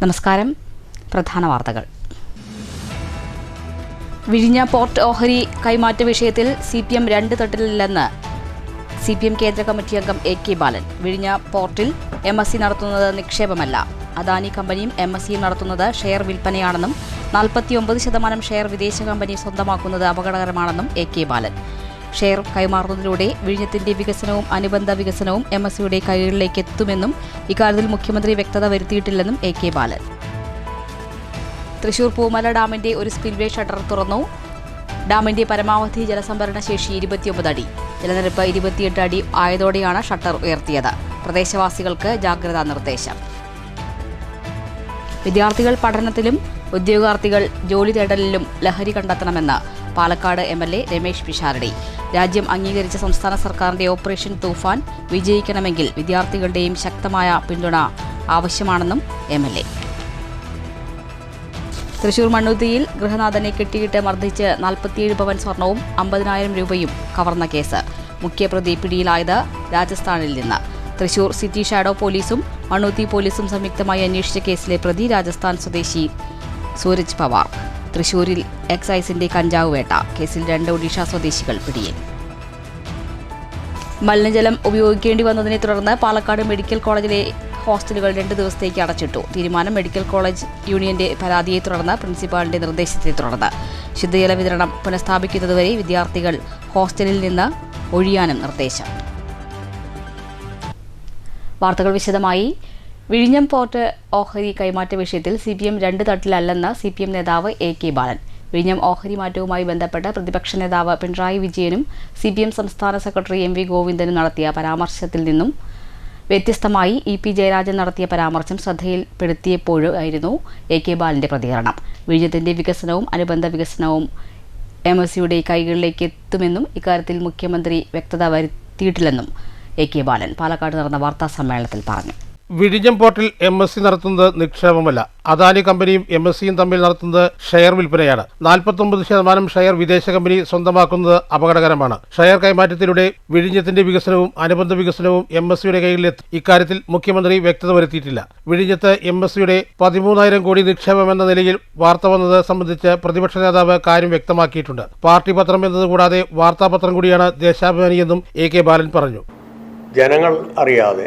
നമസ്കാരം. പ്രധാന വാർത്തകൾ. വിഴിഞ്ഞ പോർട്ട് ഓഹരി കൈമാറ്റ വിഷയത്തിൽ CPM രണ്ട് തട്ടിലില്ലെന്ന് CPM കേന്ദ്ര കമ്മിറ്റി അംഗം AK ബാലൻ. വിഴിഞ്ഞ പോർട്ടിൽ MSC നടത്തുന്നത് നിക്ഷേപമല്ല. അദാനി കമ്പനിയും MSCയും നടത്തുന്നത് ഷെയർ വിൽപ്പനയാണെന്നും 49% ഷെയർ വിദേശ കമ്പനി സ്വന്തമാക്കുന്നത് അപകടകരമാണെന്നും AK ബാലൻ. ഷെയർ കൈമാറുന്നതിലൂടെ വിഴിഞ്ഞത്തിന്റെ വികസനവും അനുബന്ധ വികസനവും MSCയുടെ കൈകളിലേക്ക് എത്തുമെന്നും ഇക്കാര്യത്തിൽ മുഖ്യമന്ത്രി വ്യക്തത വരുത്തിയിട്ടില്ലെന്നും AK ബാലൻ. തൃശൂർ പൂമല ഡാമിന്റെ ഒരു സ്പിൽവേ ഷട്ടർ തുറന്നു. ഡാമിന്റെ പരമാവധി ജലസംഭരണ ശേഷി 29 അടി. ജലനിരപ്പ് 28 അടി ആയതോടെയാണ് ഷട്ടർ ഉയർത്തിയത്. പ്രദേശവാസികൾക്ക് ജാഗ്രതാ നിർദ്ദേശം. വിദ്യാർത്ഥികൾ പഠനത്തിലും ഉദ്യോഗാർത്ഥികൾ ജോലി തേടലിലും ലഹരി കണ്ടെത്തണമെന്ന് പാലക്കാട് MLA രമേശ് പിഷാരടി. രാജ്യം അംഗീകരിച്ച സംസ്ഥാന സർക്കാരിന്റെ ഓപ്പറേഷൻ തൂഫാൻ വിജയിക്കണമെങ്കിൽ വിദ്യാർത്ഥികളുടെയും ശക്തമായ പിന്തുണ ആവശ്യമാണെന്നും MLA. തൃശൂർ മണ്ണുത്തിയിൽ ഗൃഹനാഥനെ കെട്ടിയിട്ട് മർദ്ദിച്ച് 47 പവൻ സ്വർണവും 50,000 രൂപയും കവർന്ന കേസ്. മുഖ്യപ്രതി പിടിയിലായത് രാജസ്ഥാനിൽ നിന്ന്. തൃശൂർ സിറ്റി ഷാഡോ പോലീസും മണ്ണുത്തി പോലീസും സംയുക്തമായി അന്വേഷിച്ച കേസിലെ പ്രതി രാജസ്ഥാൻ സ്വദേശി സൂരജ് പവാർ. തൃശൂരിൽ എക്സൈസിന്റെ കഞ്ചാവ് വേട്ട. കേസിൽ 2 ഒഡീഷ സ്വദേശികൾ പിടിയിൽ. മലിനജലം ഉപയോഗിക്കേണ്ടി വന്നതിനെ തുടർന്ന് പാലക്കാട് മെഡിക്കൽ കോളേജിലെ ഹോസ്റ്റലുകൾ 2 ദിവസത്തേക്ക് അടച്ചിട്ടു. തീരുമാനം മെഡിക്കൽ കോളേജ് യൂണിയന്റെ പരാതിയെ തുടർന്ന് പ്രിൻസിപ്പാളിന്റെ നിർദ്ദേശത്തെ തുടർന്ന് ശുദ്ധജല വിതരണം പുനഃസ്ഥാപിക്കുന്നതുവരെ വിദ്യാർത്ഥികൾ ഹോസ്റ്റലിൽ നിന്ന് ഒഴിയാനും നിർദ്ദേശം. വാർത്തകൾ വിശദമായി. വിഴിഞ്ഞം പോർട്ട് ഓഹരി കൈമാറ്റ വിഷയത്തിൽ CPM രണ്ട് തട്ടിലല്ലെന്ന് CPM നേതാവ് AK ബാലൻ. വിഴിഞ്ഞം ഓഹരി മാറ്റവുമായി ബന്ധപ്പെട്ട് പ്രതിപക്ഷ നേതാവ് പിണറായി വിജയനും CPM സംസ്ഥാന സെക്രട്ടറി MV ഗോവിന്ദനും നടത്തിയ പരാമർശത്തിൽ നിന്നും വ്യത്യസ്തമായി EP ജയരാജൻ നടത്തിയ പരാമർശം ശ്രദ്ധയിൽപ്പെടുത്തിയപ്പോഴായിരുന്നു AK ബാലന്റെ പ്രതികരണം. വിഴിഞ്ഞത്തിന്റെ വികസനവും അനുബന്ധ വികസനവും MSCയുടെ കൈകളിലേക്ക് എത്തുമെന്നും ഇക്കാര്യത്തിൽ മുഖ്യമന്ത്രി വ്യക്തത വരുത്തിയിട്ടില്ലെന്നും AK ബാലൻ പാലക്കാട് നടന്ന വാർത്താ സമ്മേളനത്തിൽ പറഞ്ഞു. വിഴിഞ്ഞം പോർട്ടിൽ MSC നടത്തുന്നത് നിക്ഷേപമല്ല. അദാനി കമ്പനിയും MSCയും തമ്മിൽ നടത്തുന്നത് ഷെയർ വിൽപ്പനയാണ്. 49% ഷെയർ വിദേശ കമ്പനി സ്വന്തമാക്കുന്നത് അപകടകരമാണ്. ഷെയർ കൈമാറ്റത്തിലൂടെ വിഴിഞ്ഞത്തിന്റെ വികസനവും അനുബന്ധ വികസനവും MSCയുടെ കൈകളിലെത്തും. ഇക്കാര്യത്തിൽ മുഖ്യമന്ത്രി വ്യക്തത വരുത്തിയിട്ടില്ല. വിഴിഞ്ഞത്ത് MSCയുടെ 13,000 കോടി നിക്ഷേപമെന്ന നിലയിൽ വാർത്ത വന്നത് സംബന്ധിച്ച് പ്രതിപക്ഷ നേതാവ് കാര്യം വ്യക്തമാക്കിയിട്ടുണ്ട്. പാർട്ടി പത്രം എന്നതുകൂടാതെ വാർത്താപത്രം കൂടിയാണ് ദേശാഭിമാനിയെന്നും AK ബാലൻ പറഞ്ഞു. ജനങ്ങൾ അറിയാതെ,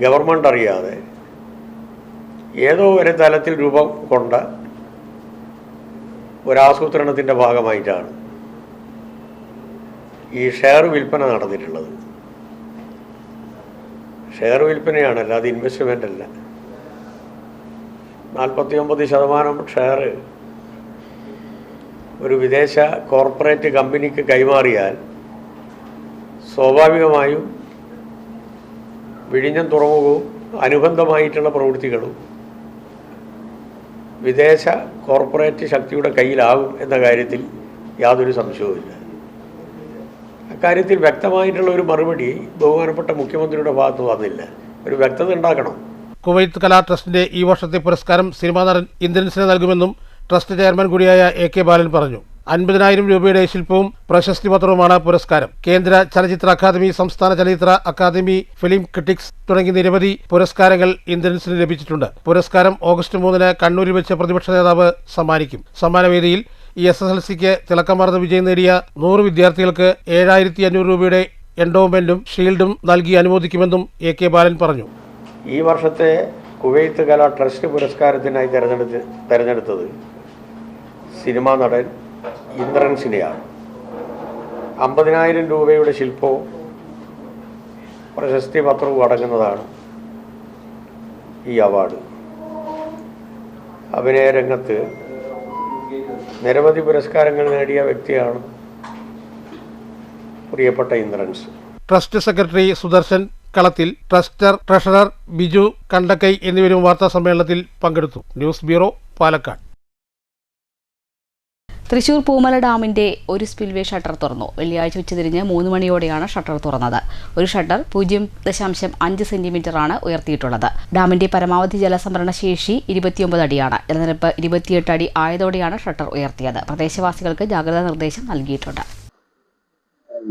ഗവൺമെൻറ് അറിയാതെ ഏതോ ഒരു തലത്തിൽ രൂപം കൊണ്ട ഒരാസൂത്രണത്തിൻ്റെ ഭാഗമായിട്ടാണ് ഈ ഷെയർ വിൽപ്പന നടന്നിട്ടുള്ളത്. ഷെയർ വിൽപ്പനയാണ്, അല്ലാതെ ഇൻവെസ്റ്റ്മെൻ്റ് അല്ല. 49% ഷെയർ ഒരു വിദേശ കോർപ്പറേറ്റ് കമ്പനിക്ക് കൈമാറിയാൽ സ്വാഭാവികമായും വിഴിഞ്ഞം തുറമുഖവും അനുബന്ധമായിട്ടുള്ള പ്രവൃത്തികളും വിദേശ കോർപ്പറേറ്റ് ശക്തിയുടെ കയ്യിലാകും എന്ന കാര്യത്തിൽ യാതൊരു സംശയവുമില്ല. അക്കാര്യത്തിൽ വ്യക്തമായിട്ടുള്ള ഒരു മറുപടി ബഹുമാനപ്പെട്ട മുഖ്യമന്ത്രിയുടെ ഭാഗത്ത് വന്നില്ല. ഒരു വ്യക്തത ഉണ്ടാക്കണം. കുവൈത്ത് കലാ ട്രസ്റ്റിന്റെ ഈ വർഷത്തെ പുരസ്കാരം സിനിമാ നടൻ ഇന്ദ്രൻസിന് നൽകുമെന്നും ട്രസ്റ്റ് ചെയർമാൻ കൂടിയായ AK ബാലൻ പറഞ്ഞു. 50,000 രൂപയുടെ ശില്പവും പ്രശസ്തി പത്രവുമാണ് പുരസ്കാരം. കേന്ദ്ര ചലച്ചിത്ര അക്കാദമി, സംസ്ഥാന ചലച്ചിത്ര അക്കാദമി, ഫിലിം ക്രിറ്റിക്സ് തുടങ്ങി നിരവധി പുരസ്കാരങ്ങൾ ഇന്ദ്രൻസിന് ലഭിച്ചിട്ടുണ്ട്. പുരസ്കാരം ഓഗസ്റ്റ് 3 കണ്ണൂരിൽ വെച്ച് പ്രതിപക്ഷ നേതാവ് സമ്മാനിക്കും. സമ്മാനവേദിയിൽ SSLCക്ക് തിളക്കമാർന്ന വിജയം നേടിയ 100 വിദ്യാർത്ഥികൾക്ക് 7,500 രൂപയുടെ എൻഡോമെന്റും ഷീൽഡും നൽകി അനുമോദിക്കുമെന്നും AK ബാലൻ പറഞ്ഞു. ഈ വർഷത്തെ കുവൈത്ത് കലാ ട്രസ്റ്റ് പുരസ്കാരത്തിനായി തെരഞ്ഞെടുത്തത് സിനിമാ നടൻ ഇന്ദ്രൻസിനെയാണ്. 50,000 രൂപയുടെ ശില്പവും പ്രശസ്തി പത്രവും അടങ്ങുന്നതാണ് ഈ അവാർഡ്. അഭിനയ രംഗത്ത് നിരവധി പുരസ്കാരങ്ങൾ നേടിയ വ്യക്തിയാണ് പ്രിയപ്പെട്ട ഇന്ദ്രൻസ്. ട്രസ്റ്റ് സെക്രട്ടറി സുദർശൻ കളത്തിൽ, ട്രഷറർ ബിജു കണ്ടക്കൈ എന്നിവരും വാർത്താ സമ്മേളനത്തിൽ പങ്കെടുത്തു. News bureau, Palakkad. തൃശൂർ പൂമല ഡാമിന്റെ ഒരു സ്പിൽവേ ഷട്ടർ തുറന്നു. വെള്ളിയാഴ്ച ഉച്ചതിരിഞ്ഞ് 3 മണിയോടെയാണ് ഷട്ടർ തുറന്നത്. ഒരു ഷട്ടർ 0.5 സെന്റിമീറ്ററാണ് ഉയർത്തിയിട്ടുള്ളത്. ഡാമിന്റെ പരമാവധി ജലസംഭരണ ശേഷി 29 അടിയാണ്. ജലനിരപ്പ് 28 അടി ആയതോടെയാണ് ഷട്ടർ ഉയർത്തിയത്. പ്രദേശവാസികൾക്ക് ജാഗ്രതാ നിർദ്ദേശം നൽകിയിട്ടുണ്ട്.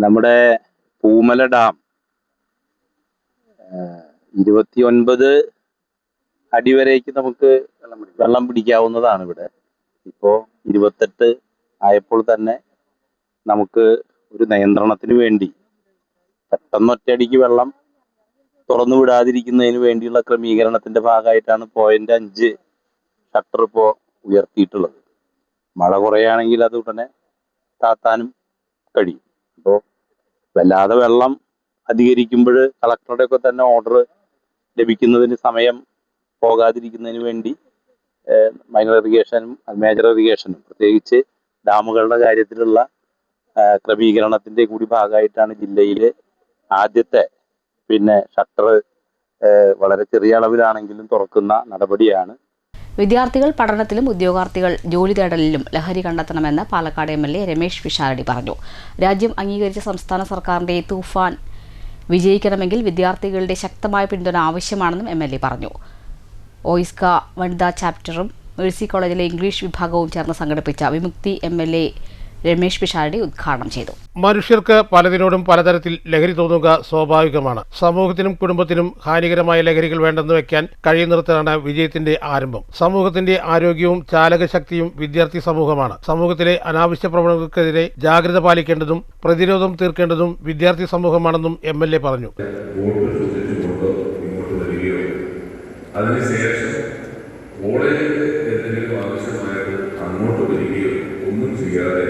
നമ്മുടെ പൂമല ഡാം 29 അടിവരേക്ക് നമുക്ക് വെള്ളം പിടിക്കാവുന്നതാണ്. ഇവിടെ ഇപ്പോൾ 28 ആയപ്പോൾ തന്നെ നമുക്ക് ഒരു നിയന്ത്രണത്തിന് വേണ്ടി പെട്ടെന്ന് ഒറ്റയടിക്ക് വെള്ളം തുറന്നു വിടാതിരിക്കുന്നതിന് വേണ്ടിയുള്ള ക്രമീകരണത്തിന്റെ ഭാഗമായിട്ടാണ് 0.5 ഷട്ടർ ഇപ്പോൾ ഉയർത്തിയിട്ടുള്ളത്. മഴ കുറയാണെങ്കിൽ അത് ഉടനെ താത്താനും കഴിയും. അപ്പോൾ വല്ലാതെ വെള്ളം അധികരിക്കുമ്പോൾ കളക്ടറുടെ ഒക്കെ തന്നെ ഓർഡർ ലഭിക്കുന്നതിന് സമയം പോകാതിരിക്കുന്നതിന് വേണ്ടി മൈനർ ഇറിഗേഷനും മേജർ ഇറിഗേഷനും പ്രത്യേകിച്ച് ഡാമുകളുടെ കാര്യത്തിലുള്ള ക്രമീകരണത്തിന്റെ കൂടി ഭാഗമായിട്ടാണ് ജില്ലയിൽ ആദ്യത്തെ ഷട്ടർ വളരെ ചെറിയ അളവിലാണെങ്കിലും തുറക്കുന്ന നടപടിയാണ്. വിദ്യാർത്ഥികൾ പഠനത്തിലും ഉദ്യോഗാർത്ഥികൾ ജോലി തേടലിലും ലഹരി കണ്ടെത്തണമെന്ന് പാലക്കാട് MLA രമേശ് പിഷാരടി പറഞ്ഞു. രാജ്യം അംഗീകരിച്ച സംസ്ഥാന സർക്കാരിന്റെ തൂഫാൻ വിജയിക്കണമെങ്കിൽ വിദ്യാർത്ഥികളുടെ ശക്തമായ പിന്തുണ ആവശ്യമാണെന്നും MLA പറഞ്ഞു. ഓയിസ്ക വനിതാ ചാപ്റ്ററും മേഴ്സി കോളേജിലെ ഇംഗ്ലീഷ് വിഭാഗവും ചേർന്ന് സംഘടിപ്പിച്ച വിമുക്തി MLA രമേശ് പിഷാരടി ഉദ്ഘാടനം ചെയ്തു. മനുഷ്യർക്ക് പലതിനോടും പലതരത്തിൽ ലഹരി തോന്നുക സ്വാഭാവികമാണ്. സമൂഹത്തിനും കുടുംബത്തിനും ഹാനികരമായ ലഹരികൾ വേണ്ടെന്ന് വെക്കാൻ കഴിയുന്നിടത്താണ് വിജയത്തിന്റെ ആരംഭം. സമൂഹത്തിന്റെ ആരോഗ്യവും ചാലകശക്തിയും വിദ്യാർത്ഥി സമൂഹമാണ്. സമൂഹത്തിലെ അനാവശ്യ പ്രവണതകൾക്കെതിരെ ജാഗ്രത പാലിക്കേണ്ടതും പ്രതിരോധം തീർക്കേണ്ടതും വിദ്യാർത്ഥി സമൂഹമാണെന്നും MLA പറഞ്ഞു. അതിനുശേഷം കോളേജിൽ എന്തെങ്കിലും ആവശ്യമായത് അങ്ങോട്ട് വരികയോ ഒന്നും ചെയ്യാതെ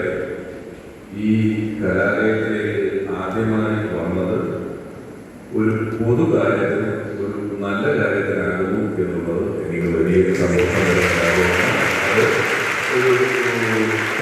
ഈ കലാലയത്തിലേക്ക് ആദ്യമായി വന്നത് ഒരു പൊതുകാര്യത്തിന് ഒരു നല്ല കാര്യത്തിനാകുന്നു എന്നുള്ളത് എനിക്ക് വലിയ സന്തോഷമുള്ള കാര്യമാണ്. അത് ഒരു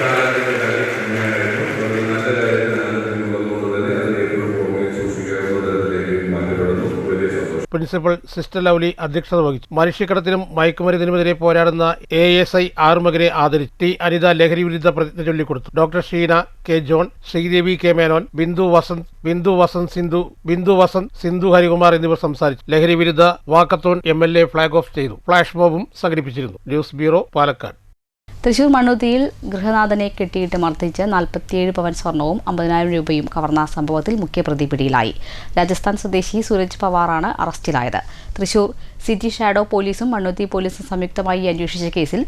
കാലത്തിന്റെ കാര്യം തന്നെയായിരുന്നു. ഒരു നല്ല കാര്യത്തിനാകുന്നു എന്നുള്ളതുകൊണ്ട് തന്നെ അത് ഏറ്റവും പുറമെ സൂക്ഷിക്കാവുന്ന തരത്തിലേക്ക് മാറ്റപ്പെടുന്നു. വലിയ സന്തോഷം. പ്രിൻസിപ്പൽ സിസ്റ്റർ ലവ്ലി അധ്യക്ഷത വഹിച്ചു. മനുഷ്യക്കടത്തിനും മയക്കുമരുന്നിനുമെതിരെ പോരാടുന്ന ASI ആറുമകരെ ആദരിച്ചു. ടി അനിത ലഹരി വിരുദ്ധ പ്രതിജ്ഞ ചൊല്ലിക്കൊടുത്തു. Doctor Sheena K. John, Sreedevi K. Menon, Bindu Vasanth, Sindhu Harikumar എന്നിവർ സംസാരിച്ചു. ലഹരി വിരുദ്ധ വാക്കത്തോൺ MLA ഫ്ളാഗ് ഓഫ് ചെയ്തു. ഫ്ലാഷ് മോബും സംഘടിപ്പിച്ചിരുന്നു. News bureau, Palakkad. തൃശൂർ മണ്ണുത്തിയിൽ ഗൃഹനാഥനെ കെട്ടിയിട്ട് മർദ്ദിച്ച് 47 പവൻ സ്വർണവും 50,000 രൂപയും കവർന്ന സംഭവത്തിൽ മുഖ്യപ്രതി പിടിയിലായി. രാജസ്ഥാൻ സ്വദേശി സൂരജ് പവാറാണ് അറസ്റ്റിലായത്. തൃശൂർ സിറ്റി ഷാഡോ പോലീസും മണ്ണുത്തി പോലീസും സംയുക്തമായി അന്വേഷിച്ച കേസിൽ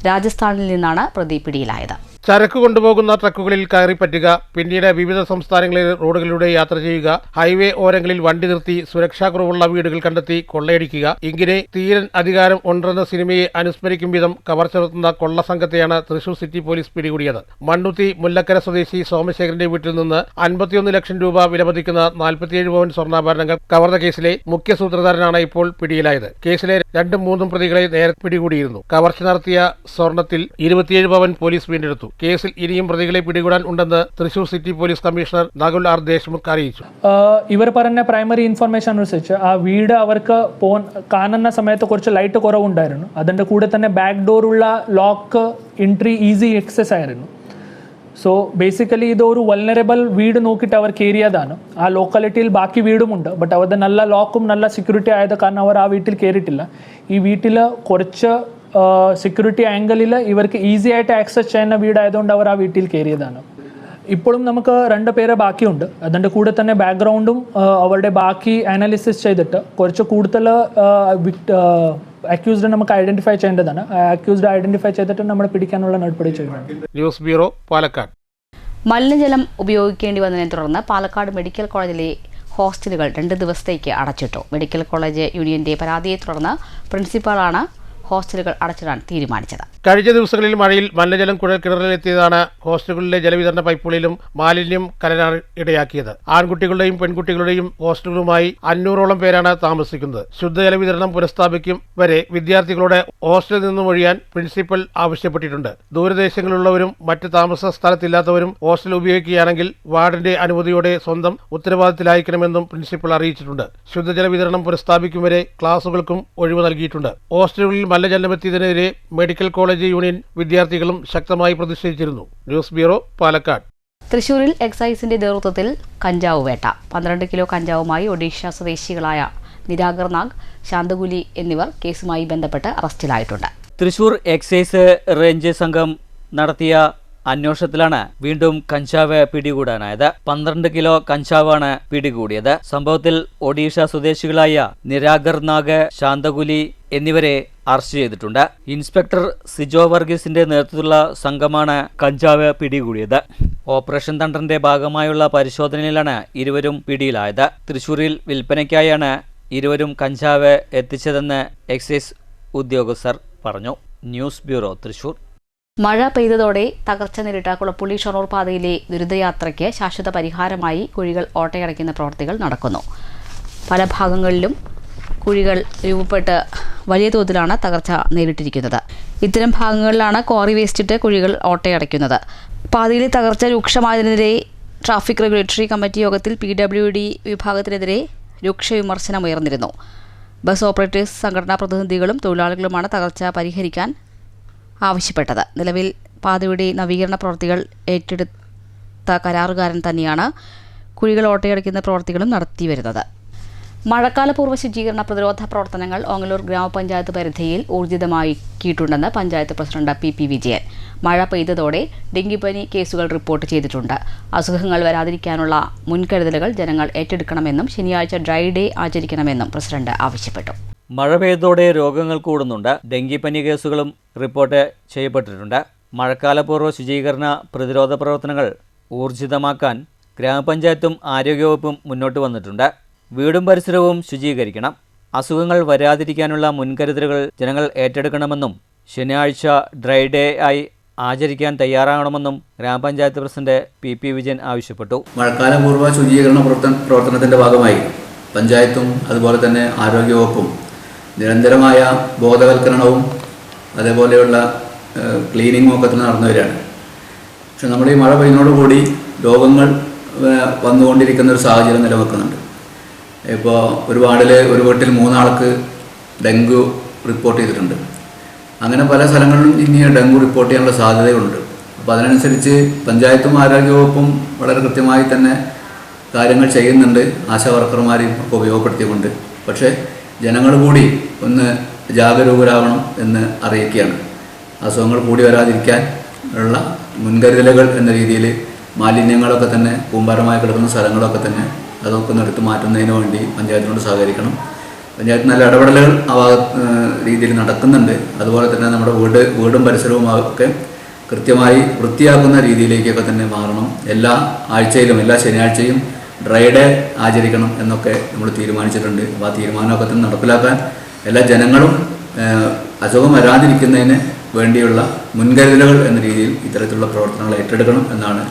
രാജസ്ഥാനിൽ നിന്നാണ് പ്രതി പിടിയിലായത്. ചരക്ക് കൊണ്ടുപോകുന്ന ട്രക്കുകളിൽ കയറി പറ്റുക, പിന്നീട് വിവിധ സംസ്ഥാനങ്ങളിലെ റോഡുകളിലൂടെ യാത്ര ചെയ്യുക, ഹൈവേ ഓരങ്ങളിൽ വണ്ടി നിർത്തി സുരക്ഷാക്കുറവുള്ള വീടുകൾ കണ്ടെത്തി കൊള്ളയടിക്കുക, ഇങ്ങനെ തീരൻ അധികാരം ഒണ്ടെന്ന സിനിമയെ അനുസ്മരിക്കും വിധം കവർച്ച നടത്തുന്ന കൊള്ള സംഘത്തെയാണ് തൃശൂർ സിറ്റി പോലീസ് പിടികൂടിയത്. മണ്ണുത്തി മുല്ലക്കര സ്വദേശി സോമശേഖരന്റെ വീട്ടിൽ നിന്ന് 51 ലക്ഷം രൂപ വിലമതിക്കുന്ന 47 പവൻ സ്വർണ്ണാഭരണങ്ങൾ കവർന്ന കേസിലെ മുഖ്യ സൂത്രധാരനാണ് ഇപ്പോൾ പിടിയിലായത്. കേസിലെ 2-3 പ്രതികളെ നേരത്തെ പിടികൂടിയിരുന്നു. കവർച്ച നടത്തിയ സ്വർണത്തിൽ 27 പവൻ പോലീസ് വീണ്ടെടുത്തു. കേസിൽ ഇനിയും പ്രതികളെ പിടികൂടാൻ ഉണ്ടെന്ന് Thrissur city police commissioner Nakul R Deshmukh അറിയിച്ചു. ഇവർ പറഞ്ഞ പ്രൈമറി ഇൻഫർമേഷൻ അനുസരിച്ച് ആ വീട് അവർക്ക് കാണുന്ന സമയത്ത് കുറച്ച് ലൈറ്റ് കുറവുണ്ടായിരുന്നു. അതിൻ്റെ കൂടെ തന്നെ ബാക്ക് ഡോറുള്ള ലോക്ക് എൻട്രി ഈസി ആക്സസ് ആയിരുന്നു. സോ ബേസിക്കലി ഇതൊരു വൾനറബിൾ വീട് നോക്കിയിട്ട് അവർ കയറിയതാണ്. ആ ലോക്കാലിറ്റിയിൽ ബാക്കി വീടുമുണ്ട്. ബട്ട് അവരുടെ നല്ല ലോക്കും നല്ല സെക്യൂരിറ്റി ആയത് കാരണം അവർ ആ വീട്ടിൽ കയറിയിട്ടില്ല. ഈ വീട്ടിൽ കുറച്ച് സെക്യൂരിറ്റി ആംഗിളിൽ ഇവർക്ക് ഈസി ആയിട്ട് ആക്സസ് ചെയ്യുന്ന വീടായതുകൊണ്ട് അവർ ആ വീട്ടിൽ കയറിയതാണ്. ഇപ്പോഴും നമുക്ക് 2 പേരെ ബാക്കിയുണ്ട്. അതിൻ്റെ കൂടെ തന്നെ ബാക്ക്ഗ്രൗണ്ടും അവരുടെ ബാക്കി അനാലിസിസ് ചെയ്തിട്ട് കുറച്ച് കൂടുതൽ അക്യൂസ്ഡ് നമുക്ക് ഐഡന്റിഫൈ ചെയ്യേണ്ടതാണ്. അക്യൂസ്ഡ് ഐഡന്റിഫൈ ചെയ്തിട്ട് നമ്മൾ പിടിക്കാനുള്ള നടപടി ചെയ്യണം. News bureau, Palakkad. മലിനജലം ഉപയോഗിക്കേണ്ടി വന്നതിനെ തുടർന്ന് പാലക്കാട് മെഡിക്കൽ കോളേജിലെ ഹോസ്റ്റലുകൾ 2 ദിവസത്തേക്ക് അടച്ചിട്ടു. മെഡിക്കൽ കോളേജ് യൂണിയന്റെ പരാതിയെ തുടർന്ന് പ്രിൻസിപ്പാളാണ് ഹോസ്റ്റലുകൾ അടച്ചിടാൻ തീരുമാനിച്ചത്. കഴിഞ്ഞ ദിവസങ്ങളിൽ മഴയിൽ മലിനജലം കുഴൽക്കിണറിലെത്തിയതാണ് ഹോസ്റ്റലുകളിലെ ജലവിതരണ പൈപ്പുകളിലും മാലിന്യം കലരാൻ ഇടയാക്കിയത്. ആൺകുട്ടികളുടെയും പെൺകുട്ടികളുടെയും ഹോസ്റ്റലുകളുമായി 500ഓളം പേരാണ് താമസിക്കുന്നത്. ശുദ്ധജല വിതരണം പുനഃസ്ഥാപിക്കും വരെ വിദ്യാർത്ഥികളോട് ഹോസ്റ്റലിൽ നിന്നും ഒഴിയാൻ പ്രിൻസിപ്പൽ ആവശ്യപ്പെട്ടിട്ടുണ്ട്. ദൂരദേശങ്ങളിലുള്ളവരും മറ്റ് താമസ സ്ഥലത്തില്ലാത്തവരും ഹോസ്റ്റൽ ഉപയോഗിക്കുകയാണെങ്കിൽ വാർഡിന്റെ അനുമതിയോടെ സ്വന്തം ഉത്തരവാദിത്തത്തിലായിരിക്കണമെന്നും പ്രിൻസിപ്പൽ അറിയിച്ചിട്ടുണ്ട്. ശുദ്ധജല വിതരണം പുനഃസ്ഥാപിക്കും വരെ ക്ലാസുകൾക്കും ഒഴിവ് നൽകിയിട്ടുണ്ട്. ഹോസ്റ്റലുകളിൽ മലിനജലമെത്തിയതിനെതിരെ മെഡിക്കൽ കോളേജ് യൂണിയൻ വിദ്യാർത്ഥികളും ശക്തമായി പ്രതിഷേധിച്ചിരുന്നു. News bureau, Palakkad. തൃശൂരിൽ എക്സൈസിന്റെ നേതൃത്വത്തിൽ കഞ്ചാവ് വേട്ട. 12 കിലോ കഞ്ചാവുമായി ഒഡീഷ സ്വദേശികളായ നിരാകർ നാഗ്, ശാന്തകുലി എന്നിവർ കേസുമായി ബന്ധപ്പെട്ട് അറസ്റ്റിലായിട്ടുണ്ട്. തൃശൂർ എക്സൈസ് റേഞ്ച് സംഘം നടത്തിയ അന്വേഷണത്തിലാണ് വീണ്ടും കഞ്ചാവ് പിടികൂടാനായത്. 12 കിലോ കഞ്ചാവാണ് പിടികൂടിയത്. സംഭവത്തിൽ ഒഡീഷ സ്വദേശികളായ നിരാഗർ നാഗ്, ശാന്തകുലി എന്നിവരെ അറസ്റ്റ് ചെയ്തിട്ടുണ്ട്. ഇൻസ്പെക്ടർ സിജോ വർഗീസിന്റെ നേതൃത്വത്തിലുള്ള സംഘമാണ് കഞ്ചാവ് പിടികൂടിയത്. ഓപ്പറേഷൻ തണ്ടറിന്റെ ഭാഗമായുള്ള പരിശോധനയിലാണ് ഇരുവരും പിടിയിലായത്. തൃശൂരിൽ വിൽപ്പനയ്ക്കായാണ് ഇരുവരും കഞ്ചാവ് എത്തിച്ചതെന്ന് എക്സൈസ് ഉദ്യോഗസ്ഥർ പറഞ്ഞു. News bureau, Thrissur. മഴ പെയ്തതോടെ തകർച്ച നേരിട്ട കുളപ്പുള്ളി ഷൊർണൂർ പാതയിലെ ദുരിതയാത്രയ്ക്ക് ശാശ്വത പരിഹാരമായി കുഴികൾ ഓട്ടയടയ്ക്കുന്ന പ്രവൃത്തികൾ നടക്കുന്നു. പല ഭാഗങ്ങളിലും കുഴികൾ രൂപപ്പെട്ട് വലിയ തോതിലാണ് തകർച്ച നേരിട്ടിരിക്കുന്നത്. ഇത്തരം ഭാഗങ്ങളിലാണ് ക്വാറി വേസ്റ്റിട്ട് കുഴികൾ ഓട്ടയടയ്ക്കുന്നത്. പാതയിലെ തകർച്ച രൂക്ഷമായതിനെതിരെ ട്രാഫിക് റെഗുലേറ്ററി കമ്മിറ്റി യോഗത്തിൽ PWD വിഭാഗത്തിനെതിരെ രൂക്ഷ വിമർശനമുയർന്നിരുന്നു. ബസ് ഓപ്പറേറ്റേഴ്സ് സംഘടനാ പ്രതിനിധികളും തൊഴിലാളികളുമാണ് തകർച്ച പരിഹരിക്കാൻ ആവശ്യപ്പെട്ടത്. നിലവിൽ പാതയുടെ നവീകരണ പ്രവൃത്തികൾ ഏറ്റെടുത്ത കരാറുകാരൻ തന്നെയാണ് കുഴികൾ ഓട്ടയടയ്ക്കുന്ന പ്രവൃത്തികളും നടത്തിവരുന്നത്. മഴക്കാലപൂർവ്വ ശുചീകരണ പ്രതിരോധ പ്രവർത്തനങ്ങൾ ഓങ്ങല്ലൂർ ഗ്രാമപഞ്ചായത്ത് പരിധിയിൽ ഊർജിതമാക്കിയിട്ടുണ്ടെന്ന് പഞ്ചായത്ത് പ്രസിഡന്റ് PP വിജയൻ. മഴ പെയ്തതോടെ ഡെങ്കിപ്പനി കേസുകൾ റിപ്പോർട്ട് ചെയ്തിട്ടുണ്ട്. അസുഖങ്ങൾ വരാതിരിക്കാനുള്ള മുൻകരുതലുകൾ ജനങ്ങൾ ഏറ്റെടുക്കണമെന്നും ശനിയാഴ്ച ഡ്രൈ ഡേ ആചരിക്കണമെന്നും പ്രസിഡന്റ് ആവശ്യപ്പെട്ടു. മഴ പെയ്തതോടെ രോഗങ്ങൾ കൂടുന്നുണ്ട്. ഡെങ്കിപ്പനി കേസുകളും റിപ്പോർട്ട് ചെയ്യപ്പെട്ടിട്ടുണ്ട്. മഴക്കാലപൂർവ്വ ശുചീകരണ പ്രതിരോധ പ്രവർത്തനങ്ങൾ ഊർജിതമാക്കാൻ ഗ്രാമപഞ്ചായത്തും ആരോഗ്യവകുപ്പും മുന്നോട്ട് വന്നിട്ടുണ്ട്. വീടും പരിസരവും ശുചീകരിക്കണം. അസുഖങ്ങൾ വരാതിരിക്കാനുള്ള മുൻകരുതലുകൾ ജനങ്ങൾ ഏറ്റെടുക്കണമെന്നും ശനിയാഴ്ച ഡ്രൈ ഡേ ആയി ആചരിക്കാൻ തയ്യാറാകണമെന്നും ഗ്രാമപഞ്ചായത്ത് പ്രസിഡന്റ് PP വിജയൻ ആവശ്യപ്പെട്ടു. മഴക്കാലപൂർവ്വ ശുചീകരണ പ്രവർത്തനത്തിൻ്റെ ഭാഗമായി പഞ്ചായത്തും അതുപോലെ തന്നെ ആരോഗ്യവകുപ്പും നിരന്തരമായ ബോധവൽക്കരണവും അതേപോലെയുള്ള ക്ലീനിങ്ങും ഒക്കെ തന്നെ നടന്നു വരികയാണ്. പക്ഷെ നമ്മുടെ ഈ മഴ പെയ്യുന്നതോടുകൂടി രോഗങ്ങൾ വന്നുകൊണ്ടിരിക്കുന്ന ഒരു സാഹചര്യം നിലനിൽക്കുന്നുണ്ട്. ഇപ്പോൾ ഒരു വീട്ടിൽ 3 ആൾക്ക് ഡെങ്കു റിപ്പോർട്ട് ചെയ്തിട്ടുണ്ട്. അങ്ങനെ പല സ്ഥലങ്ങളിലും ഇനി ഡെങ്കു റിപ്പോർട്ട് ചെയ്യാനുള്ള സാധ്യതയുണ്ട്. അപ്പോൾ അതിനനുസരിച്ച് പഞ്ചായത്തും ആരോഗ്യവകുപ്പും വളരെ കൃത്യമായി തന്നെ കാര്യങ്ങൾ ചെയ്യുന്നുണ്ട്, ആശാവർക്കർമാരെയും ഒക്കെ ഉപയോഗപ്പെടുത്തിക്കൊണ്ട്. പക്ഷേ ജനങ്ങൾ കൂടി ഒന്ന് ജാഗരൂകരാകണം എന്ന് അറിയിക്കുകയാണ്. അസുഖങ്ങൾ കൂടി വരാതിരിക്കാൻ ഉള്ള മുൻകരുതലുകൾ എന്ന രീതിയിൽ മാലിന്യങ്ങളൊക്കെ തന്നെ കൂമ്പാരമായി കിടക്കുന്ന സ്ഥലങ്ങളൊക്കെ തന്നെ അതൊക്കെ ഒന്ന് എടുത്ത് മാറ്റുന്നതിന് വേണ്ടി പഞ്ചായത്തിനോട് സഹകരിക്കണം. പഞ്ചായത്ത് നല്ല ഇടപെടലുകൾ ആ രീതിയിൽ നടക്കുന്നുണ്ട്. അതുപോലെ തന്നെ നമ്മുടെ വീടും പരിസരവും ഒക്കെ കൃത്യമായി വൃത്തിയാക്കുന്ന രീതിയിലേക്കൊക്കെ തന്നെ മാറണം. എല്ലാ ആഴ്ചയിലും എല്ലാ ശനിയാഴ്ചയും ഡ്രൈ ഡേ ആചരിക്കണം എന്നൊക്കെ നമ്മൾ തീരുമാനിച്ചിട്ടുണ്ട്. അപ്പോൾ ആ തീരുമാനമൊക്കെ തന്നെ നടപ്പിലാക്കാൻ എല്ലാ ജനങ്ങളും അസുഖം വരാതിരിക്കുന്നതിന് വേണ്ടിയുള്ള മുൻകരുതലുകൾ എന്ന രീതിയിൽ ഇത്തരത്തിലുള്ള പ്രവർത്തനങ്ങൾ ഏറ്റെടുക്കണം എന്നാണ്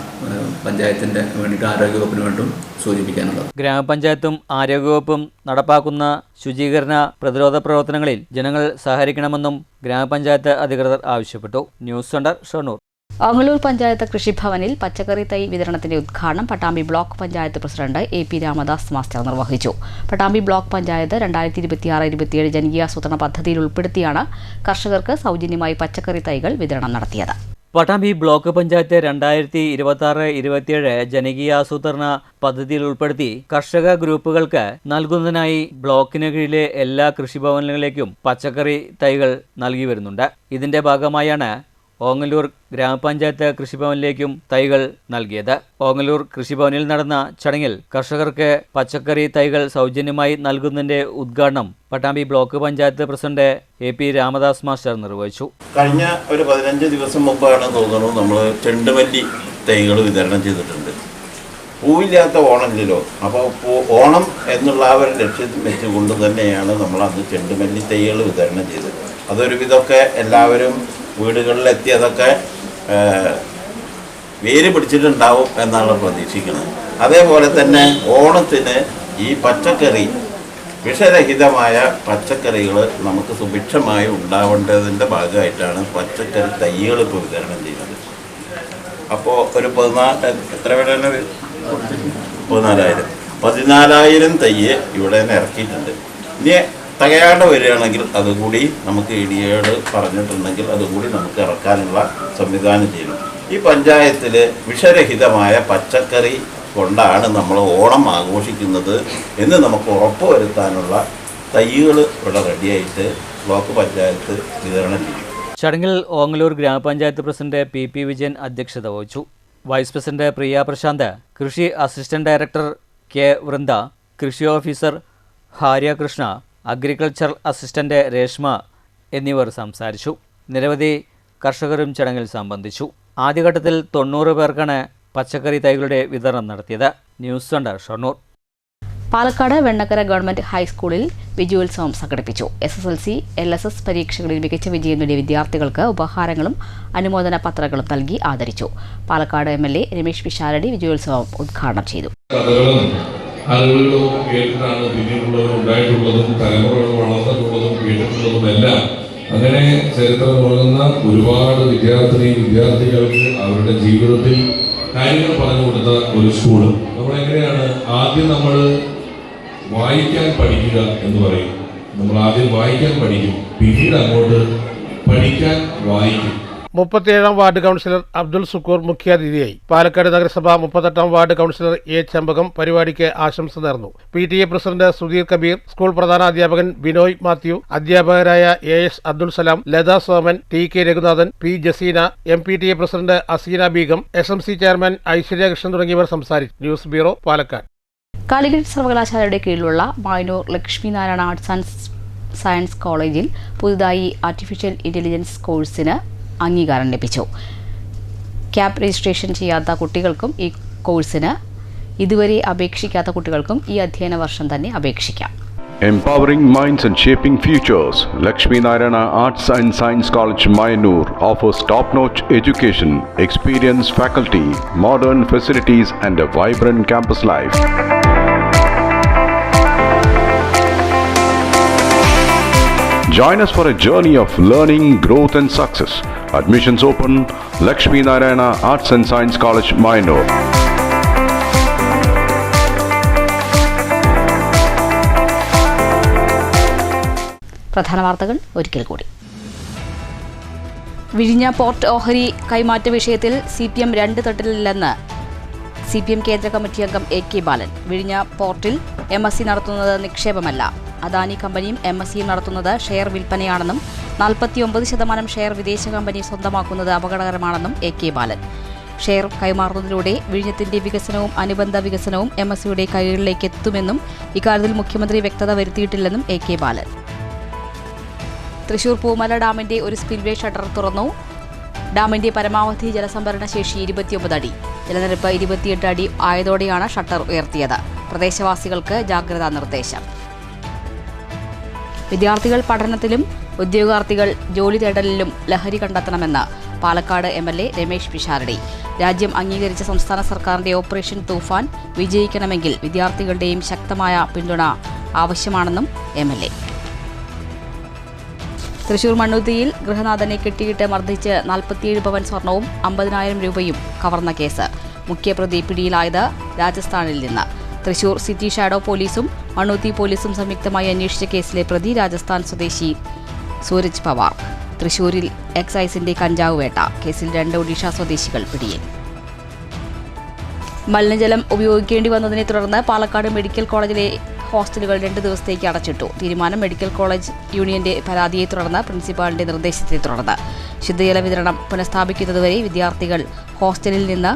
പഞ്ചായത്തിൻ്റെ വേണ്ടിയിട്ട് ആരോഗ്യവകുപ്പിന് വേണ്ടും സൂചിപ്പിക്കാനുള്ളത്. ഗ്രാമപഞ്ചായത്തും ആരോഗ്യവകുപ്പും നടപ്പാക്കുന്ന ശുചീകരണ പ്രതിരോധ പ്രവർത്തനങ്ങളിൽ ജനങ്ങൾ സഹകരിക്കണമെന്നും ഗ്രാമപഞ്ചായത്ത് അധികൃതർ ആവശ്യപ്പെട്ടു. News centre, Shoranur. ഓങ്ങല്ലൂർ പഞ്ചായത്ത് കൃഷിഭവനിൽ പച്ചക്കറി തൈ വിതരണത്തിന്റെ ഉദ്ഘാടനം Pattambi block panchayat president AP Ramadas master നിർവഹിച്ചു. പട്ടാമ്പി ബ്ലോക്ക് പഞ്ചായത്ത് 2026-27 ജനകീയാസൂത്രണ പദ്ധതിയിൽ ഉൾപ്പെടുത്തിയാണ് കർഷകർക്ക് സൗജന്യമായി പച്ചക്കറി തൈകൾ വിതരണം നടത്തിയത്. പട്ടാമ്പി ബ്ലോക്ക് പഞ്ചായത്ത് 2026-27 ജനകീയാസൂത്രണ പദ്ധതിയിൽ ഉൾപ്പെടുത്തി കർഷക ഗ്രൂപ്പുകൾക്ക് നൽകുന്നതിനായി ബ്ലോക്കിന് കീഴിലെ എല്ലാ കൃഷിഭവനുകളിലേക്കും പച്ചക്കറി തൈകൾ നൽകി വരുന്നുണ്ട്. ഇതിന്റെ ഭാഗമായാണ് ഓങ്ങല്ലൂർ ഗ്രാമപഞ്ചായത്ത് കൃഷിഭവനിലേക്കും തൈകൾ നൽകിയത്. ഓങ്ങല്ലൂർ കൃഷിഭവനിൽ നടന്ന ചടങ്ങിൽ കർഷകർക്ക് പച്ചക്കറി തൈകൾ സൗജന്യമായി നൽകുന്നതിന്റെ ഉദ്ഘാടനം Pattambi block panchayat president AP Ramadas master നിർവഹിച്ചു. കഴിഞ്ഞ ഒരു 15 ദിവസം മുമ്പാണ് തോന്നുന്നു നമ്മൾ ചെണ്ടുമല്ലി തൈകൾ വിതരണം ചെയ്തിട്ടുണ്ട്. പൂവില്ലാത്ത ഓണമില്ലല്ലോ, അപ്പോൾ ഓണം എന്നുള്ള ആ ഒരു ലക്ഷ്യം വെച്ചുകൊണ്ട് തന്നെയാണ് നമ്മൾ അന്ന് ചെണ്ടുമല്ലി തൈകൾ വിതരണം ചെയ്തത്. അതൊരുവിധമൊക്കെ എല്ലാവരും വീടുകളിലെത്തി അതൊക്കെ വേര് പിടിച്ചിട്ടുണ്ടാവും എന്നാണ് പ്രതീക്ഷിക്കുന്നത്. അതേപോലെ തന്നെ ഓണത്തിന് ഈ പച്ചക്കറി, വിഷരഹിതമായ പച്ചക്കറികൾ നമുക്ക് സുഭിക്ഷമായി ഉണ്ടാവേണ്ടതിൻ്റെ ഭാഗമായിട്ടാണ് പച്ചക്കറി തൈകൾ ഇപ്പോൾ വിതരണം ചെയ്യുന്നത്. അപ്പോൾ ഒരു 14,000 തൈയ്യ് ഇവിടെ ഇറക്കിയിട്ടുണ്ട്. ഇനി തികയാണ്ട് വരികയാണെങ്കിൽ അതുകൂടി നമുക്ക് ഇടിയോട് പറഞ്ഞിട്ടുണ്ടെങ്കിൽ അതുകൂടി നമുക്ക് ഇറക്കാനുള്ള സംവിധാനം ചെയ്യണം. ഈ പഞ്ചായത്തിൽ വിഷരഹിതമായ പച്ചക്കറി കൊണ്ടാണ് നമ്മൾ ഓണം ആഘോഷിക്കുന്നത് എന്ന് നമുക്ക് ഉറപ്പുവരുത്താനുള്ള തൈകൾ ഇവിടെ റെഡിയായിട്ട് ബ്ലോക്ക് പഞ്ചായത്ത് വിതരണം ചെയ്യും. ചടങ്ങിൽ ഓങ്ങല്ലൂർ ഗ്രാമപഞ്ചായത്ത് പ്രസിഡന്റ് പി വിജയൻ അധ്യക്ഷത വഹിച്ചു. വൈസ് പ്രസിഡന്റ് പ്രിയ പ്രശാന്ത്, കൃഷി അസിസ്റ്റന്റ് ഡയറക്ടർ കെ വൃന്ദ, കൃഷി officer Harya Krishna, agriculture assistant Reshma എന്നിവർ സംസാരിച്ചു. നിരവധി കർഷകരും ചടങ്ങിൽ സംബന്ധിച്ചു. ആദ്യഘട്ടത്തിൽ 90 പേർക്കാണ് പച്ചക്കറി തൈകളുടെ വിതരണം നടത്തിയത്. News centre, Shoranur. Palakkad Vennakkara government ഹൈസ്കൂളിൽ വിജയോത്സവം സംഘടിപ്പിച്ചു. SSLC, LSS പരീക്ഷകളിൽ മികച്ച വിജയം നേടിയ വിദ്യാർത്ഥികൾക്ക് ഉപഹാരങ്ങളും അനുമോദന പത്രങ്ങളും നൽകി ആദരിച്ചു. പാലക്കാട് MLA രമേശ് പിഷാരടി വിജയോത്സവം ഉദ്ഘാടനം ചെയ്തു. അറിവുകളും കേട്ടിട്ടാണ് പിന്നീടുള്ളവരും ഉണ്ടായിട്ടുള്ളതും തലമുറകൾ വളർന്നിട്ടുള്ളതും കേട്ടിട്ടുള്ളതും എല്ലാം. അങ്ങനെ ചരിത്രം തുടങ്ങുന്ന ഒരുപാട് വിദ്യാർത്ഥികൾക്ക് അവരുടെ ജീവിതത്തിൽ കാര്യങ്ങൾ പറഞ്ഞു കൊടുത്ത ഒരു സ്കൂള്. നമ്മളെങ്ങനെയാണ് ആദ്യം നമ്മൾ വായിക്കാൻ പഠിക്കുക എന്ന് പറയും. നമ്മൾ ആദ്യം വായിക്കാൻ പഠിക്കും, പിന്നീട് അങ്ങോട്ട് പഠിക്കാൻ വായിക്കും. 37-ാം വാർഡ് കൗൺസിലർ അബ്ദുൾ സുക്കൂർ മുഖ്യാതിഥിയായി. പാലക്കാട് നഗരസഭ 38-ാം വാർഡ് കൗൺസിലർ എ ചമ്പകം പരിപാടിക്ക് ആശംസ നേർന്നു. PTA president Sudheer Kabeer, school പ്രധാനാധ്യാപകൻ ബിനോയ് മാത്യു, അധ്യാപകരായ AS Abdul Salam, Latha Soman, TK Raghunathan, P Jaseena, MPTA president Aseena Begum, SMC chairman Aishwarya Krishnan തുടങ്ങിയവർ സംസാരിച്ചു. News bureau, Palakkad. കാലിക്കറ്റ് സർവകലാശാലയുടെ കീഴിലുള്ള Mayanoor Lakshminarayana arts and science കോളേജിൽ പുതുതായി ആർട്ടിഫിഷ്യൽ ഇന്റലിജൻസ് കോഴ്സിന് അംഗീകാരം ലഭിച്ചു. ക്യാപ് രജിസ്ട്രേഷൻ ചെയ്യാത്ത കുട്ടികൾക്കും ഈ കോഴ്സിന് ഇതുവരെ അപേക്ഷിക്കാത്ത കുട്ടികൾക്കും ഈ അധ്യയന വർഷം തന്നെ അപേക്ഷിക്കാം. Empowering minds and shaping futures, Lakshmi Narayana Arts and Science College, Mayanur offers top-notch education, experienced faculty, modern facilities and a vibrant campus life. Join us for a journey of learning, growth and success. Admissions open. Lakshmi Narayana Arts and Science College, Mayanur. പ്രധാന വാർത്തകൾ ഒരിക്കൽ കൂടി. വിഴിഞ്ഞ port ഓഹരി കൈമാറ്റ വിഷയത്തിൽ CPM 2 തട്ടിലില്ലെന്ന് CPM കേന്ദ്ര committee അംഗം AK ബാലൻ. വിഴിഞ്ഞ പോർട്ടിൽ MSC നടത്തുന്നത് നിക്ഷേപമല്ല. അദാനി കമ്പനിയും MSCയും നടത്തുന്നത് ഷെയർ വിൽപ്പനയാണെന്നും 49% ഷെയർ വിദേശ കമ്പനി സ്വന്തമാക്കുന്നത് അപകടകരമാണെന്നും AK ബാലൻ. ഷെയർ കൈമാറുന്നതിലൂടെ വിഴിഞ്ഞത്തിന്റെ വികസനവും അനുബന്ധ വികസനവും MSCയുടെ കൈകളിലേക്ക് എത്തുമെന്നും ഇക്കാര്യത്തിൽ മുഖ്യമന്ത്രി വ്യക്തത വരുത്തിയിട്ടില്ലെന്നും AK ബാലൻ. തൃശൂർ പൂമല ഡാമിന്റെ ഒരു സ്പിൽവേ ഷട്ടർ തുറന്നു. ഡാമിന്റെ പരമാവധി ജലസംഭരണ ശേഷി 29 അടി. ജലനിരപ്പ് 28 അടി ആയതോടെയാണ് ഷട്ടർ ഉയർത്തിയത്. പ്രദേശവാസികൾക്ക് ജാഗ്രതാ നിർദ്ദേശം. വിദ്യാർത്ഥികൾ പഠനത്തിലും ഉദ്യോഗാർത്ഥികൾ ജോലി തേടലിലും ലഹരി കണ്ടെത്തണമെന്ന് പാലക്കാട് MLA രമേശ് പിഷാരടി. രാജ്യം അംഗീകരിച്ച സംസ്ഥാന സർക്കാരിന്റെ ഓപ്പറേഷൻ തൂഫാൻ വിജയിക്കണമെങ്കിൽ വിദ്യാർത്ഥികളുടെയും ശക്തമായ പിന്തുണ ആവശ്യമാണെന്നും MLA. തൃശൂർ മണ്ണുത്തിയിൽ ഗൃഹനാഥനെ കെട്ടിയിട്ട് മർദ്ദിച്ച് 47 പവൻ സ്വർണവും 50,000 രൂപയും കവർന്ന കേസ്. മുഖ്യപ്രതി പിടിയിലായത് രാജസ്ഥാനിൽ നിന്ന്. തൃശൂർ സിറ്റി ഷാഡോ പോലീസും മണ്ണുത്തി പോലീസും സംയുക്തമായി അന്വേഷിച്ച കേസിലെ പ്രതി രാജസ്ഥാൻ സ്വദേശി സൂരജ് പവാർ. തൃശൂരിൽ എക്സൈസിന്റെ കഞ്ചാവ് വേട്ട കേസിൽ 2 ഒഡീഷ സ്വദേശികൾ പിടിയിൽ. മലിനജലം ഉപയോഗിക്കേണ്ടി വന്നതിനെ തുടർന്ന് പാലക്കാട് മെഡിക്കൽ കോളേജിലെ ഹോസ്റ്റലുകൾ 2 ദിവസത്തേക്ക് അടച്ചിട്ടു. തീരുമാനം മെഡിക്കൽ കോളേജ് യൂണിയന്റെ പരാതിയെ തുടർന്ന് പ്രിൻസിപ്പാളിന്റെ നിർദ്ദേശത്തെ തുടർന്ന്. ശുദ്ധജല വിതരണം പുനഃസ്ഥാപിക്കുന്നതുവരെ വിദ്യാർത്ഥികൾ ഹോസ്റ്റലിൽ നിന്ന്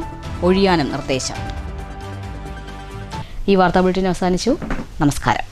ഒഴിയാനും നിർദ്ദേശം. ഈ വാർത്താ ബുള്ളറ്റിൻ അവസാനിച്ചു. നമസ്കാരം.